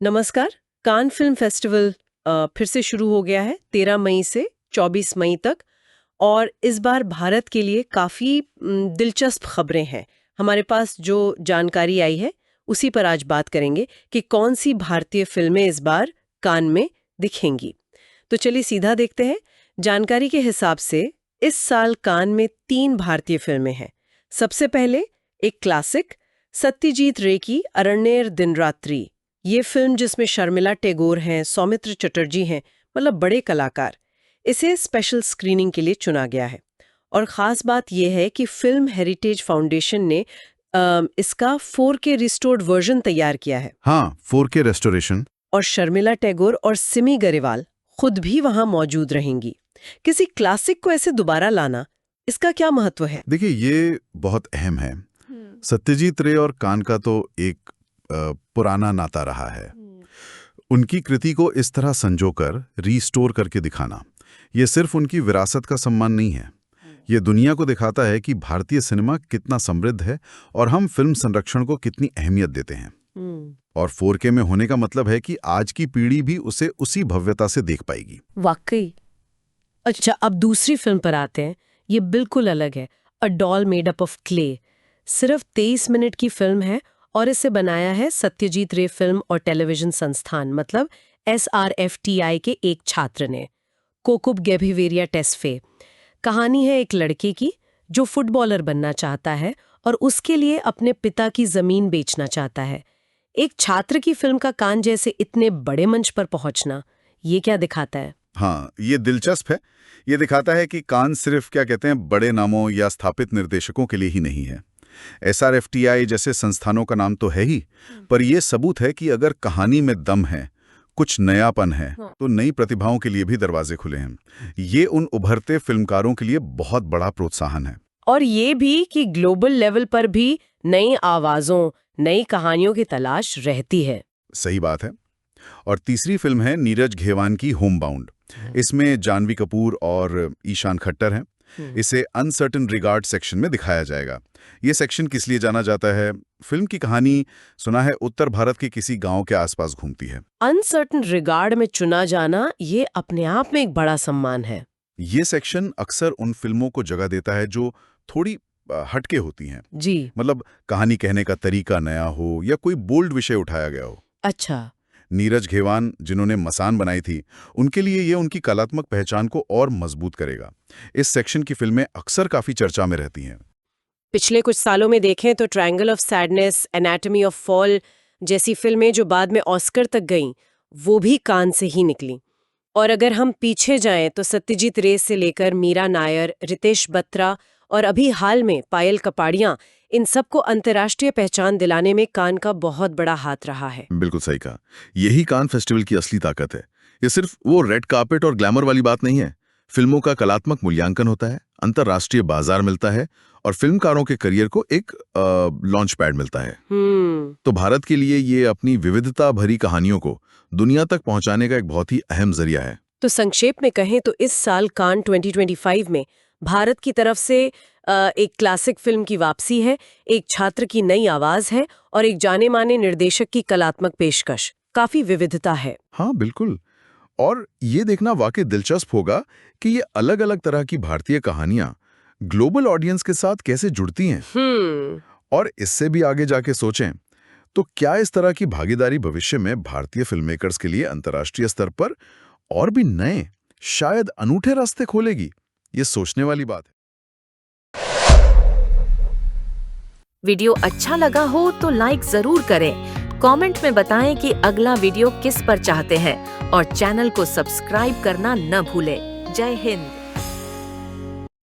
नमस्कार। Cannes film festival फिर से शुरू हो गया है 13 मई से 24 मई तक। और इस बार भारत के लिए काफ़ी दिलचस्प खबरें हैं। हमारे पास जो जानकारी आई है उसी पर आज बात करेंगे कि कौन सी भारतीय फिल्में इस बार कान में दिखेंगी। तो चलिए सीधा देखते हैं। जानकारी के हिसाब से इस साल कान में 3 भारतीय फिल्में हैं। सबसे पहले एक क्लासिक, सत्यजीत रे की अरण्येर दिनरात्रि। ये फिल्म जिसमें शर्मिला टैगोर हैं, सौमित्र चटर्जी हैं, मतलब बड़े कलाकार। इसे स्पेशल स्क्रीनिंग के लिए चुना गया है। और ख़ास बात यह है कि फिल्म हेरिटेज फाउंडेशन ने इसका 4K रिस्टोर्ड वर्जन तैयार किया है। हाँ, 4K रेस्टोरेशन। और शर्मिला टैगोर और सिमी गरेवाल खुद भी वहां मौजूद रहेंगी। किसी क्लासिक को ऐसे दोबारा लाना, इसका क्या महत्व है? देखिए, ये बहुत अहम है। सत्यजीत रे और कान का तो एक पुराना नाता रहा है। उनकी कृति को इस तरह संजोकर रीस्टोर करके दिखाना, ये सिर्फ उनकी विरासत का सम्मान नहीं है, ये दुनिया को दिखाता है कि भारतीय सिनेमा कितना समृद्ध है और हम फिल्म संरक्षण को कितनी अहमियत देते हैं। और 4K में होने का मतलब है कि आज की पीढ़ी भी उसे उसी भव्यता से देख पाएगी। वाकई। अच्छा, अब दूसरी फिल्म पर आते हैं। ये बिल्कुल अलग है, a doll made up of clay. सिर्फ 23 मिनट की फिल्म है और इसे बनाया है सत्यजीत रे फिल्म और टेलीविजन संस्थान, मतलब SRFTI के एक छात्र ने, कोकुब गेभिवेरिया टेस्फे। कहानी है एक लड़के की जो फुटबॉलर बनना चाहता है और उसके लिए अपने पिता की जमीन बेचना चाहता है। एक छात्र की फिल्म का कान जैसे इतने बड़े मंच पर पहुंचना, ये क्या दिखाता है? हाँ, ये दिलचस्प है। ये दिखाता है कि कान सिर्फ क्या कहते हैं बड़े नामों या स्थापित निर्देशकों के लिए ही नहीं है। SRFTI जैसे संस्थानों का नाम तो है ही, पर यह सबूत है कि अगर कहानी में दम है, कुछ नयापन है, तो नई प्रतिभाओं के लिए भी दरवाजे खुले हैं। ये उन उभरते फिल्मकारों के लिए बहुत बड़ा प्रोत्साहन है। और ये भी कि ग्लोबल लेवल पर भी नई आवाजों, नई कहानियों की तलाश रहती है। सही बात है। और तीसरी फिल्म है नीरज घेवान की होमबाउंड। इसमें जानवी कपूर और ईशान खट्टर हैं। इसे अनसर्टन रिगार्ड सेक्शन में दिखाया जाएगा। ये सेक्शन किस लिए जाना जाता है? फिल्म की कहानी सुना है उत्तर भारत के किसी गांव के आसपास घूमती है। अनसर्टन रिगार्ड में चुना जाना ये अपने आप में एक बड़ा सम्मान है। ये सेक्शन अक्सर उन फिल्मों को जगह देता है जो थोड़ी हटके होती हैं। जी। मतलब कहानी कहने का तरीका नया हो या कोई बोल्ड विषय उठाया गया हो। अच्छा। नीरज घेवान जिन्होंने मसान बनाई थी, उनके लिए ये उनकी कलात्मक पहचान को और मजबूत करेगा। इस सेक्शन की फिल्में अक्सर काफी चर्चा में रहती हैं। पिछले कुछ सालों में देखें तो triangle of sadness, anatomy of fall जैसी फिल्में जो बाद में ऑस्कर तक गईं, वो भी कान से ही निकली। और अगर हम पीछे जाएं तो सत्यजीत रे से लेकर मीरा नायर, रितेश बत्रा और अभी हाल में पायल कपाड़ियां, इन सबको अंतर्राष्ट्रीय पहचान दिलाने में कान का बहुत बड़ा हाथ रहा है। बिल्कुल सही कहा। यही कान फेस्टिवल की असली ताकत है। ये सिर्फ वो रेड कार्पेट और ग्लैमर वाली बात नहीं है। फिल्मों का कलात्मक मूल्यांकन होता है, अंतर्राष्ट्रीय बाजार मिलता है और फिल्मकारों के करियर को एक लॉन्च पैड मिलता है। तो भारत के लिए ये अपनी विविधता भरी कहानियों को दुनिया तक पहुंचाने का एक बहुत ही अहम जरिया है। तो संक्षेप में कहें तो इस साल कान 2025 में भारत की तरफ से एक क्लासिक फिल्म की वापसी है, एक छात्र की नई आवाज है और एक जाने माने निर्देशक की कलात्मक पेशकश। काफी विविधता है। हाँ, बिल्कुल। और ये देखना वाकई दिलचस्प होगा कि ये अलग अलग तरह की भारतीय कहानियां ग्लोबल ऑडियंस के साथ कैसे जुड़ती हैं। और इससे भी आगे जाके सोचें तो क्या इस तरह की भागीदारी भविष्य में भारतीय फिल्म मेकर्स के लिए अंतर्राष्ट्रीय स्तर पर और भी नए, शायद अनूठे रास्ते खोलेगी? ये सोचने वाली बात है। वीडियो अच्छा लगा हो तो लाइक जरूर करें, कमेंट में बताएं कि अगला वीडियो किस पर चाहते हैं और चैनल को सब्सक्राइब करना न भूलें। जय हिंद।